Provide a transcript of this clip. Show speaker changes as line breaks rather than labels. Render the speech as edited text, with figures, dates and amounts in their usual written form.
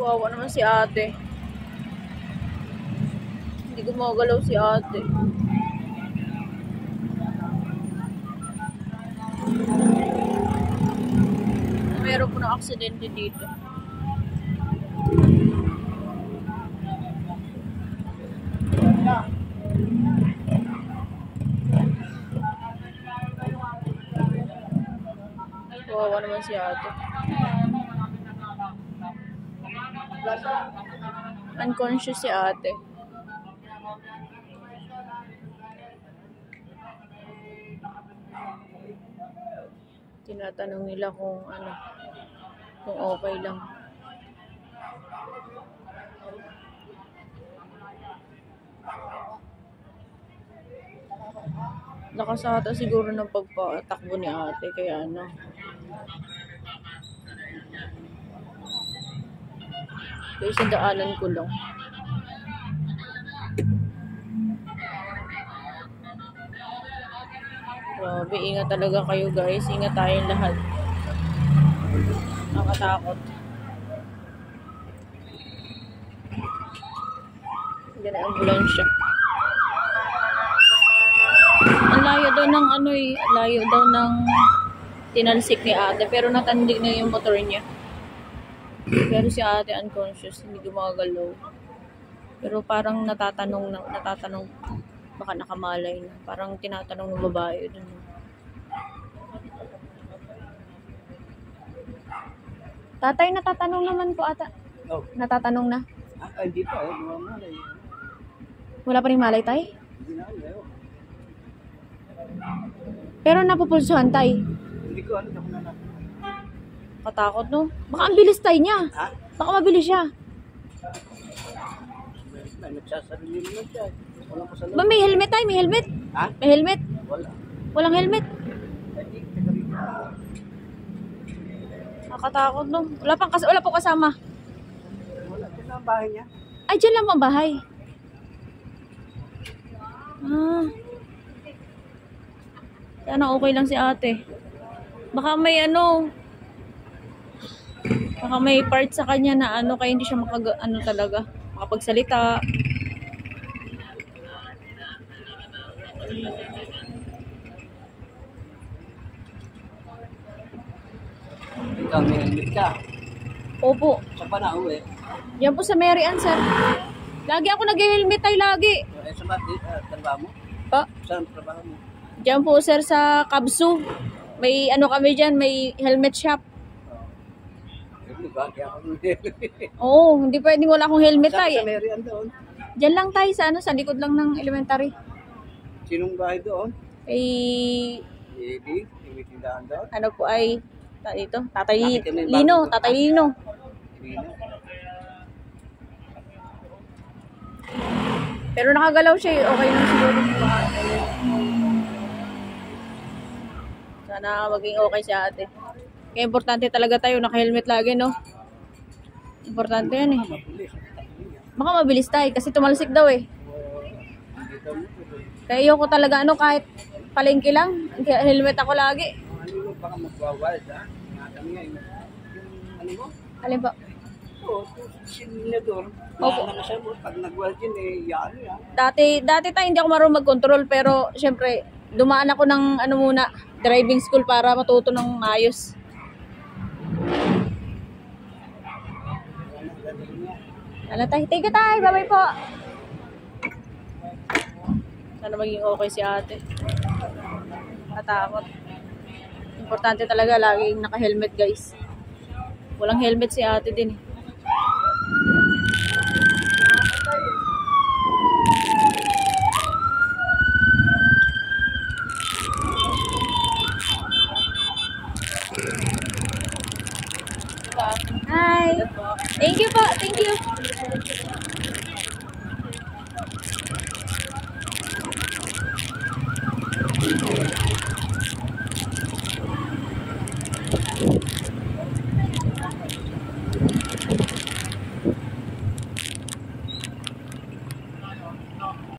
Kawawa naman si ate. Hindi gumagalaw si ate. Meron po na aksidente dito. Kawawa naman si ate. Unconscious si ate. Tinatanong nila kung ano, kung okay lang. Nakasata siguro ng pagpatakbo ni ate, kaya ano. Kaya sa daanan ko lang. Grabe, ingat talaga kayo guys. Ingat tayong lahat. Nakatakot. Hindi na ambulansya. Ang layo daw ng ano eh. Layo daw ng tinalsik ni ate. Pero natandig na yung motor niya. Pero si ate unconscious. Hindi gumagalaw. Pero parang natatanong baka nakamalay na. Parang tinatanong ng babae dun. Tatay, natatanong naman po ata.
Oh.
Natatanong na.
Hindi pa. Malay.
Wala pa rin malay, tay?
Hindi na. Ayaw.
Pero napupulsuhan, tay.
Hindi ko ano.
Katakot, no? Baka ang bilis, tay niya.
Ha?
Baka mabilis siya.
May nagsasarili naman siya. Wala pa sa loob.
Ba may helmet, tay? May helmet?
Ha?
May helmet?
Wala.
Walang helmet?
Hindi, taga-rito.
Nakatakot, no? Wala po kasama.
Wala. Ito ang bahay niya.
Ay, dyan lang ang bahay. Sana okay lang si ate. Baka may baka may part sa kanya na kaya hindi siya talaga makapagsalita.
Ikaw may helmet ka.
Opo.
Sa panauwi.
Yan po sa Mary Ann, sir. Lagi ako nag-helmet ay lagi.
Sa trabaho mo?
Pa?
Saan trabaho mo?
Diyan po, sir, sa Kabsu. May kami dyan, may helmet shop. Oo, hindi pwedeng wala akong helmet tay.
Sa Mary Ann doon?
Diyan lang tayo sa likod lang ng elementary.
Sinong bahay doon?
Eh,
May tindahan doon?
ano po ay, dito, Tatay
Bakit kami
Lino,
bago?
Tatay Lino. Pero nakagalaw siya, okay lang siguro. Sana maging okay si ate. Kaya importante talaga tayo, naka-helmet lagi, no? Importante yan eh. Baka mabilis tayo, kasi tumalsik daw eh. Kaya ayoko talaga, kahit palengke lang, helmet ako lagi.
Baka magwawal, ha? Kami nga, yung mo?
Alin po?
Oo, sinador.
Opo.
Pag nagwal yun, yan.
Dati tayo hindi ako marunong mag-control, pero syempre, dumaan ako ng muna, driving school para matuto ng maayos. Thank you tayo, bye-bye po. Sana maging okay si ate. Natakot. Importante talaga laging naka-helmet guys. Walang helmet si ate din eh. Hi. Thank you po. Thank you.